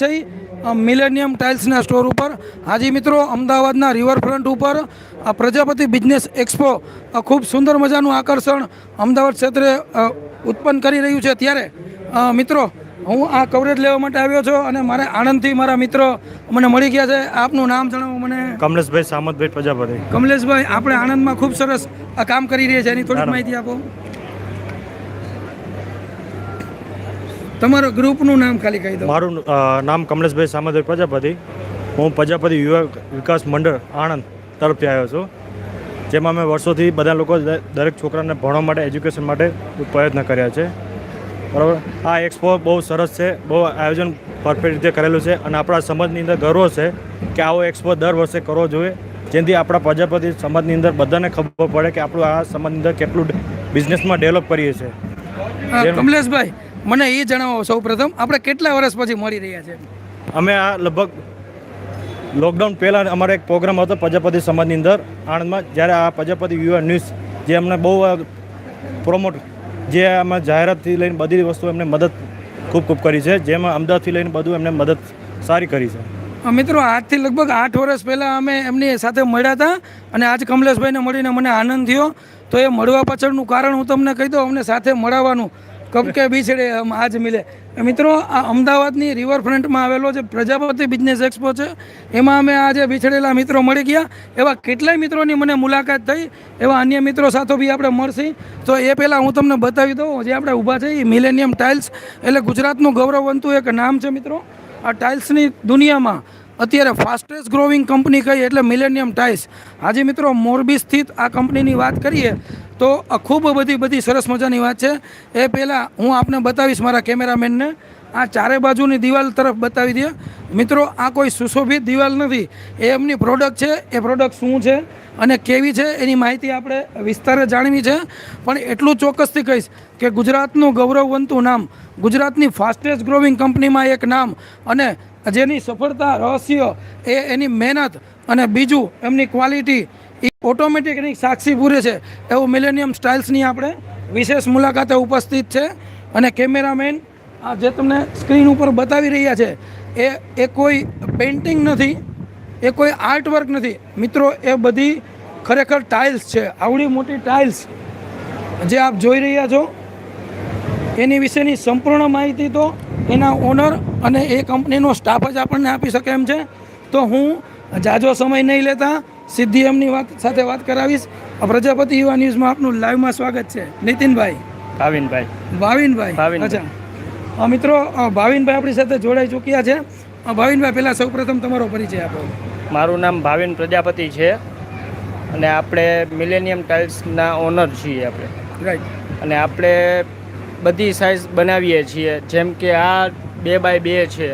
છે millennium ટાઇલ્સના store ઉપર. હાજી મિત્રો, અમદાવાદના રિવરફ્રન્ટ ઉપર આ પ્રજાપતિ બિઝનેસ એક્સપો ખૂબ સુંદર મજાનું આકર્ષણ અમદાવાદ ક્ષેત્રે ઉત્પન્ન કરી રહ્યું છે. ત્યારે મિત્રો હું આ કવરેજ લેવા માટે આવ્યો છું અને મારે આણંદથી મારા મિત્રો મને મળી ગયા છે. આપનું નામ જણાવો મને. કમલેશભાઈ સામતભાઈ પ્રજાપતિ. કમલેશભાઈ, આપણે આણંદમાં ખૂબ સરસ આ કામ કરી રહ્યા છે, એની થોડીક માહિતી આપો. તમારો ગ્રુપનું નામ ખાલી કહી દો. મારું નામ કમલેશભાઈ સામતભાઈ પ્રજાપતિ. હું પ્રજાપતિ યુવા વિકાસ મંડળ આણંદ તરફથી આવ્યો છું, જેમાં અમે વર્ષોથી બધા લોકો દરેક છોકરાને ભણવા માટે, એજ્યુકેશન માટે પ્રયત્ન કર્યા છે. બરાબર. આ એક્સપો બહુ સરસ છે, બહુ આયોજન પરફેક્ટ રીતે કરેલું છે અને આપણા સમાજની અંદર ગર્વ છે કે આવો એક્સપો દર વર્ષે કરવો જોઈએ, જેથી આપણા પ્રજાપતિ સમાજની અંદર બધાને ખબર પડે કે આપણું આ સમાજની અંદર કેટલું બિઝનેસમાં ડેવલપ કરીએ છીએ. કમલેશભાઈ, મને એ જણાવો સૌ પ્રથમ, આપણે કેટલા વર્ષ પછી મળી રહ્યા છે? અમે આ લગભગ લોકડાઉન પહેલાં અમારો એક પ્રોગ્રામ હતો પ્રજાપતિ સમાજની અંદર આણંદમાં, જ્યારે આ પ્રજાપતિ યુવા ન્યૂઝ જે અમને બહુ પ્રોમોટ, જે આમાં જાહેરાતથી લઈને બધી વસ્તુ એમને મદદ ખૂબ કરી છે, જેમાં અમદાવાદથી લઈને બધું એમને મદદ સારી કરી છે. મિત્રો, આજથી લગભગ 8 વર્ષ પહેલાં અમે એમની સાથે મળ્યા હતા અને આજ કમલેશભાઈને મળીને મને આનંદ થયો. તો એ મળવા પાછળનું કારણ હું તમને કહી દઉં, અમને સાથે મળવાનું કબ કે બિછડે હમ આજ મિલે. મિત્રો, આ અમદાવાદની રિવરફ્રન્ટમાં આવેલો જે પ્રજાપતિ બિઝનેસ એક્સપો છે, એમાં અમે આજે બિછડેલા મિત્રો મળી ગયા. એવા કેટલાય મિત્રોની મને મુલાકાત થઈ, એવા અન્ય મિત્રો સાથે બી આપણે મળશી. તો એ પહેલાં હું તમને બતાવી દઉં, જે આપણે ઊભા છે એ મિલેનિયમ ટાઇલ્સ, એટલે ગુજરાતનું ગૌરવવંતું એક નામ છે. મિત્રો, આ ટાઇલ્સની દુનિયામાં અત્યારે ફાસ્ટેસ્ટ ગ્રોવિંગ કંપની કઈ એટલે મિલેનિયમ ટાઇલ્સ. હાજી મિત્રો, મોરબી સ્થિત આ કંપનીની વાત કરીએ તો ખૂબ બધી સરસ મજાની વાત છે. એ પહેલાં હું આપને બતાવીશ, મારા કેમેરામેનને આ ચારે બાજુની દિવાલ તરફ બતાવી દે. મિત્રો, આ કોઈ સુશોભિત દિવાલ નથી, એ એમની પ્રોડક્ટ છે. એ પ્રોડક્ટ શું છે અને કેવી છે એની માહિતી આપણે વિસ્તારે જાણવી છે. પણ એટલું ચોક્કસથી કહીશ કે ગુજરાતનું ગૌરવવંતું નામ, ગુજરાતની ફાસ્ટેસ્ટ ગ્રોવિંગ કંપનીમાં એક નામ, અને જેની સફળતા રહસ્ય એ એની મહેનત અને બીજું એમની ક્વોલિટી એ ઓટોમેટિક એની સાક્ષી પૂરે છે એવું મિલેનિયમ સ્ટાઇલ્સની આપણે વિશેષ મુલાકાતે ઉપસ્થિત છે. અને કેમેરામેન આ જે તમને સ્ક્રીન ઉપર બતાવી રહ્યા છે એ કોઈ પેઇન્ટિંગ નથી, એ કોઈ આર્ટવર્ક નથી મિત્રો, એ બધી ખરેખર ટાઇલ્સ છે. આવડી મોટી ટાઇલ્સ જે આપ જોઈ રહ્યા છો એની વિશેની સંપૂર્ણ માહિતી તો એના ઓનર અને એ કંપનીનો સ્ટાફ જ આપણને આપી શકે એમ છે. તો હું જાજો સમય નહીં લેતા સીધી એમની સાથે વાત કરાવીશ. પ્રજાપતિ યુવા ન્યૂઝમાં આપનું લાઈવમાં સ્વાગત છે. નીતિનભાઈ. ભાવિનભાઈ. અચ્છા મિત્રો, ભાવિનભાઈ આપણી સાથે જોડાઈ ચૂક્યા છે. ભાવિનભાઈ, પહેલાં સૌપ્રથમ તમારો પરિચય આપો. મારું નામ ભાવિન પ્રજાપતિ છે અને આપણે મિલેનિયમ ટાઇલ્સના ઓનર છીએ આપણે. રાઈટ. અને આપણે બધી સાઇઝ બનાવીએ છીએ, જેમ કે આ 2x2 છે,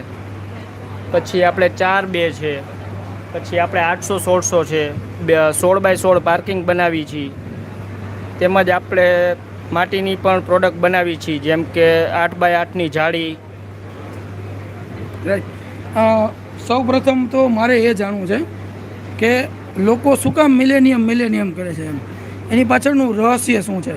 પછી આપણે 4x2 છે, પછી આપણે 800-1600 છે, 16x16 પાર્કિંગ બનાવી છીએ. તેમજ આપણે માટીની પણ પ્રોડક્ટ બનાવી છીએ, જેમ કે 8x8ની જાળી. રાઈટ. સૌ પ્રથમ તો મારે એ જાણવું છે કે લોકો શું કામ મિલેનિયમ કરે છે, એની પાછળનું રહસ્ય શું છે?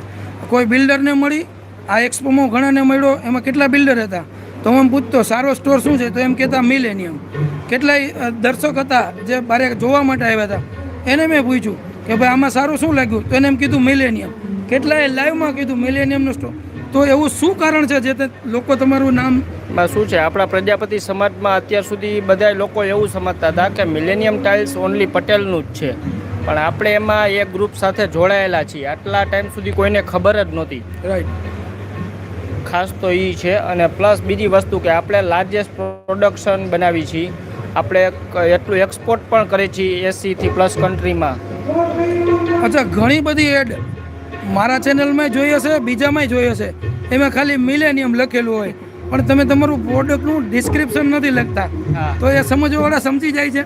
કોઈ બિલ્ડરને મળી, આ એક્સપોમાં ઘણાને મળ્યો, એમાં કેટલા બિલ્ડર હતા તો હું એમ પૂછતો સારો સ્ટોર શું છે તો એમ કહેતા મિલેનિયમ. કેટલાય દર્શક હતા જે બારે જોવા માટે આવ્યા હતા, એને મેં પૂછ્યું કે ભાઈ આમાં સારું શું લાગ્યું તો એને એમ કીધું મિલેનિયમ. કેટલાય લાઈવમાં કીધું મિલેનિયમનો સ્ટોર. તો એવું શું કારણ છે જે લોકો તમારું નામ શું છે? આપણા પ્રજાપતિ સમાજમાં અત્યાર સુધી બધા લોકો એવું સમજતા હતા કે મિલેનિયમ ટાઇલ્સ ઓનલી પટેલનું જ છે, પણ આપણે એમાં એક ગ્રુપ સાથે જોડાયેલા છીએ. આટલા ટાઈમ સુધી કોઈને ખબર જ નહોતી. રાઈટ. ખાસ તો એ છે. અને પ્લસ બીજી વસ્તુ કે આપણે લાર્જેસ્ટ પ્રોડક્શન બનાવી છીએ. આપણે એટલું એક્સપોર્ટ પણ કરીએ છીએ 80થી પ્લસ કન્ટ્રીમાં. અચ્છા, ઘણી બધી એડ મારા ચેનલમાં જોઈ હશે, બીજામાં જોઈ હશે, એમાં ખાલી મિલેનિયમ લખેલું હોય, પણ તમે તમારું પ્રોડક્ટનું ડિસ્ક્રિપ્શન નથી લખતા. તો એ સમજવાવાળા સમજી જાય છે.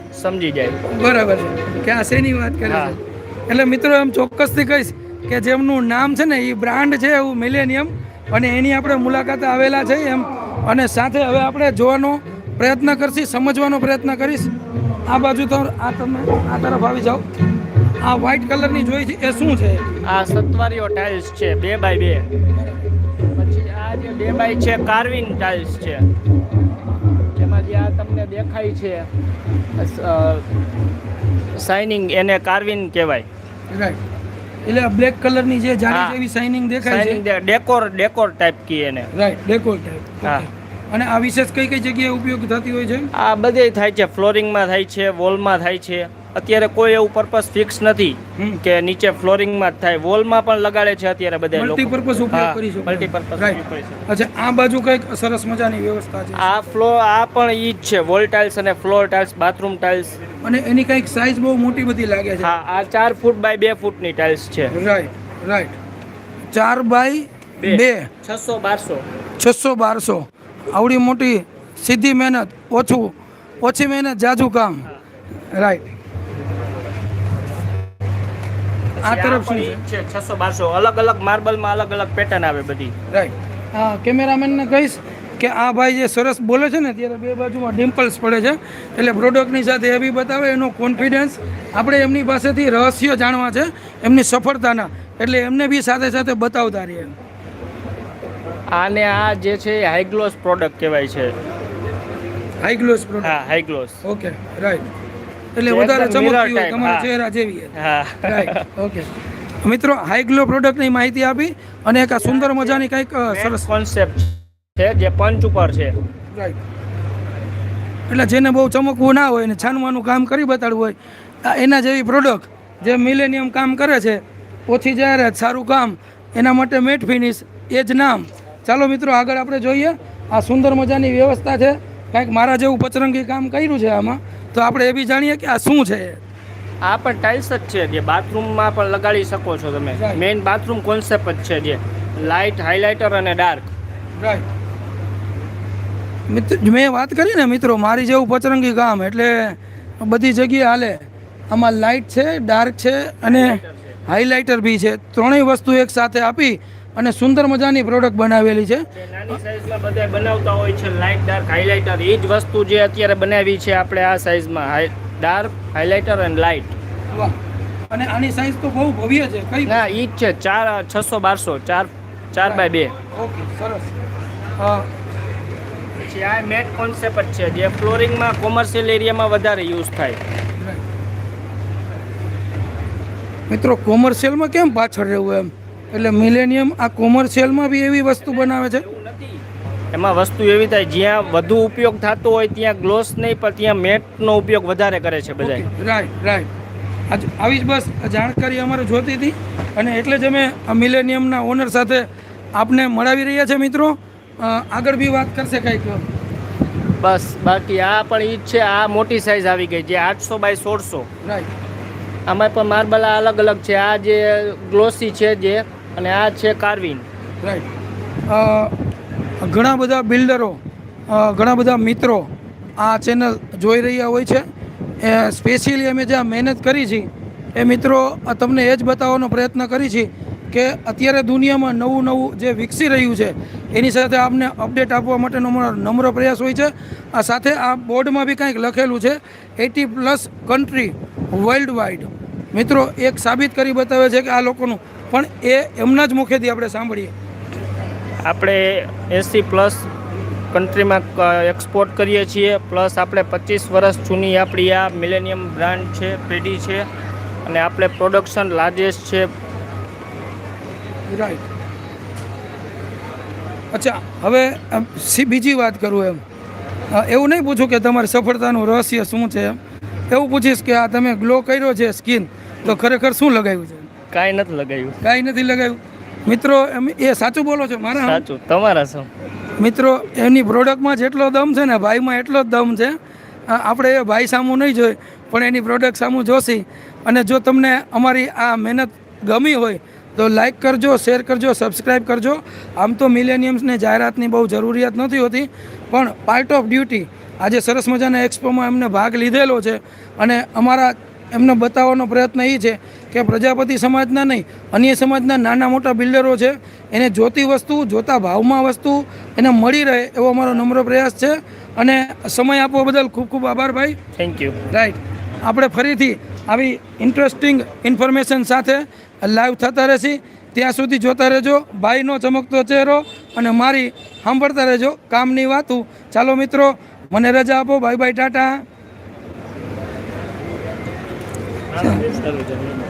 બરાબર છે કે આ શેની વાત કરે છે. એટલે મિત્રો, એમ ચોક્કસથી કહીશ કે જેમનું નામ છે ને એ બ્રાન્ડ છે એવું મિલેનિયમ, અને એની આપણે મુલાકાતે આવેલા છે એમ. અને સાથે હવે આપણે જોવાનો પ્રયત્ન કરશી, સમજવાનો પ્રયત્ન કરીશ. આ બાજુ તો તમે આ તરફ આવી જાઓ. આ વ્હાઇટ કલરની જોઈ છે એ શું છે? આ સત્વારીઓ ટાઇલ્સ છે 2x2. પછી આ જે 2x છે કાર્વિંગ ટાઇલ્સ છે. એમાં જે આ તમને દેખાય છે શાઇનિંગ, એને કાર્વિન કહેવાય. રાઈટ, એટલે બ્લેક કલરની જે જાડી જેવી શાઇનિંગ દેખાય છે, શાઇનિંગ ડેકોર ટાઈપ કી એને. Right, decor type. હા. અને આ વિશેષ કઈ કઈ જગ્યાએ ઉપયોગ થતી હોય છે? આ બધે થાય છે, ફ્લોરિંગમાં થાય છે, વોલમાં થાય છે. અત્યારે કોઈ એવું પર્પસ ફિક્સ નથી કે નીચે ફ્લોરિંગમાં જ થાય, વોલમાં પણ લગાડે છે અત્યારે બધા લોકો. મલ્ટીપર્પઝ ઉપયોગ કરી શકો. મલ્ટીપર્પઝ. રાઈટ. અચ્છા, આ બાજુ કઈક સરસ મજાની વ્યવસ્થા છે. આ પણ ઈ જ છે, વોલ ટાઇલ્સ અને ફ્લોર ટાઇલ્સ, બાથરૂમ ટાઇલ્સ. અને એની કઈક સાઈઝ બહુ મોટી બધી લાગે છે. હા, આ 4 ફૂટ બાય 2 ફૂટની ટાઇલ્સ છે. Right, right. 4 બાય 2, 600-1200. 600-1200. આવડી મોટી સીધી મહેનત, ઓછી મહેનત, જાજુ કામ. રાઈટ. આ તરફ શું છે? 600-1200. અલગ અલગ માર્બલમાં અલગ અલગ પેટર્ન આવે બધી. રાઈટ. હા, કેમેરામેનને કહીશ કે આ ભાઈ જે સરસ બોલે છે ને ત્યારે બે બાજુમાં ડિમ્પલ્સ પડે છે, એટલે પ્રોડક્ટની સાથે એ બી બતાવે, એનો કોન્ફિડન્સ. આપણે એમની પાસેથી રહસ્ય જાણવા છે એમની સફળતાના, એટલે એમને બી સાથે સાથે બતાવતા રહીએ. આને આ જે છે એ હાઈ ગ્લોસ પ્રોડક્ટ કહેવાય છે. High gloss product. હા, હાઈ ગ્લોસ. Okay, right. એટલે વધારે ચમકતી હોય તમારા ચહેરા જેવી. હા, રાઈટ. ઓકે મિત્રો, હાઈ ગ્લો પ્રોડક્ટની માહિતી આપી અને એક આ સુંદર મજાની કંઈક સરસ કોન્સેપ્ટ છે જે પંચ ઉપર છે. રાઈટ. એટલે જેને બહુ ચમકવું ના હોય ને છાનવાનું કામ કરી બતાડવું હોય, એના જેવી પ્રોડક્ટ જે મિલેનિયમ કામ કરે છે, ઓછી જાહેરાત, સારું કામ, એના માટે મેટ ફિનિશ, એ જ નામ. ચાલો મિત્રો, આગળ આપણે જોઈએ. આ સુંદર મજાની વ્યવસ્થા છે, કાંઈક મારા જેવું પચરંગી કામ કર્યું છે આમાં, તો આપણે એ બી જાણીએ કે આ શું છે. આ પણ ટાઇલ્સ જ છે, જે બાથરૂમમાં પણ લગાડી શકો છો તમે. મેઇન બાથરૂમ કોન્સેપ્ટ જ છે, જે લાઇટ, હાઇલાઇટર અને ડાર્ક. રાઈટ. મિત્ર, મેં વાત કરી ને મિત્રો, મારી જેવું પચરંગી કામ એટલે બધી જગ્યાએ હાલે. આમાં લાઇટ છે, ડાર્ક છે અને હાઇલાઇટર બી છે. ત્રણેય વસ્તુ એક સાથે આપી અને સુંદર મજાની પ્રોડક્ટ બનાવેલી છે. નાની સાઇઝમાં બધા બનાવતા હોય છે, લાઇટ, ડાર્ક, હાઇલાઇટર. એ જ વસ્તુ જે અત્યારે બનાવી છે આપણે આ સાઇઝમાં, ડાર્ક, હાઇલાઇટર અને લાઇટ. વાહ. અને આની સાઈઝ તો બહુ ભવ્ય છે. કઈ? ના, ઈ જ છે 600-1200, 4 બાય 2. ઓકે, સરસ. પછી આ મેટ કોન્સેપ્ટ છે, જે ફ્લોરિંગમાં કોમર્શિયલ એરિયામાં વધારે યુઝ થાય. મિત્રો, કોમર્શિયલમાં કેમ પાછળ રહેવું એમ? એટલે મિલેનિયમ આ કોમર્શિયલમાં બી એવી વસ્તુ બનાવે છે. એમાં વસ્તુ એવી થાય જ્યાં વધુ ઉપયોગ થતો હોય ત્યાં ગ્લોસ નહીં, પણ ત્યાં મેટનો ઉપયોગ વધારે કરે છે બધા. Right, right. આવી જ બસ જાણકારી અમારે જોતી હતી અને એટલે જ અમે આ મિલેનિયમના ઓનર સાથે આપને મળાવી રહ્યા છે. મિત્રો, આગળ બી વાત કરશે કંઈક. બસ બાકી આ પણ ઈ જ છે. આ મોટી સાઇઝ આવી ગઈ જે 800 બાય 1600. રાઈટ. આમાં પણ માર્બલ અલગ અલગ છે. આ જે ગ્લોસી છે જે, અને આ છે કાર્વિન. રાઈટ. ઘણા બધા બિલ્ડરો, ઘણા બધા મિત્રો આ ચેનલ જોઈ રહ્યા હોય છે. એ સ્પેશિયલી અમે જ્યાં મહેનત કરી છે એ મિત્રો તમને એ જ બતાવવાનો પ્રયત્ન કરી છે કે અત્યારે દુનિયામાં નવું જે વિકસી રહ્યું છે એની સાથે આપને અપડેટ આપવા માટેનો અમારો નમ્ર પ્રયાસ હોય છે. આ સાથે આ બોર્ડમાં બી કંઈક લખેલું છે 80+ કન્ટ્રી વર્લ્ડ વાઇડ. મિત્રો, એક સાબિત કરી બતાવે છે કે આ લોકોનું, પણ એ એમના જ મુખેથી આપણે સાંભળીએ. આપણે 80+ કન્ટ્રીમાં એક્સપોર્ટ કરીએ છીએ, પ્લસ આપણે 25 વર્ષ જૂની આપણી આ મિલેનિયમ બ્રાન્ડ છે, પેઢી છે, અને આપણે પ્રોડક્શન લાર્જેસ્ટ છે. રાઈટ. અચ્છા, હવે બીજી વાત કરું એમ, એવું નહીં પૂછું કે તમારી સફળતાનું રહસ્ય શું છે, એવું પૂછીશ કે આ તમે ગ્લો કર્યો છે સ્કિન, તો ખરેખર શું લગાવ્યું છે? કાંઈ નથી લગાવ્યું. કાંઈ નથી લગાવ્યું. મિત્રો, એ સાચું બોલો છો? મારા સાચું. તમારા શું? મિત્રો, એની પ્રોડક્ટમાં જેટલો દમ છે ને ભાઈમાં એટલો જ દમ છે. આપણે એ ભાઈ સામું નહીં જોઈ, પણ એની પ્રોડક્ટ સામું જોશી. અને જો તમને અમારી આ મહેનત ગમી હોય તો લાઈક કરજો, શેર કરજો, સબસ્ક્રાઈબ કરજો. આમ તો મિલેનિયમ્સને જાહેરાતની બહુ જરૂરિયાત નથી હોતી, પણ પાર્ટ ઓફ ડ્યુટી આજે સરસ મજાના એક્સપોમાં એમને ભાગ લીધેલો છે અને અમારા એમને બતાવવાનો પ્રયત્ન એ છે કે પ્રજાપતિ સમાજના નહીં, અન્ય સમાજના નાના મોટા બિલ્ડરો છે એને જોતી વસ્તુ, જોતા ભાવમાં વસ્તુ એને મળી રહે એવો અમારો નમ્ર પ્રયાસ છે. અને સમય આપવા બદલ ખૂબ ખૂબ આભાર ભાઈ. Thank you. રાઈટ. આપણે ફરીથી આવી ઇન્ટરેસ્ટિંગ ઇન્ફોર્મેશન સાથે લાઈવ થતા રહેશે. ત્યાં સુધી જોતા રહેજો ભાઈનો ચમકતો ચહેરો અને મારી સાંભળતા રહેજો કામની વાતું. ચાલો મિત્રો, મને રજા આપો. Bye bye, Tata.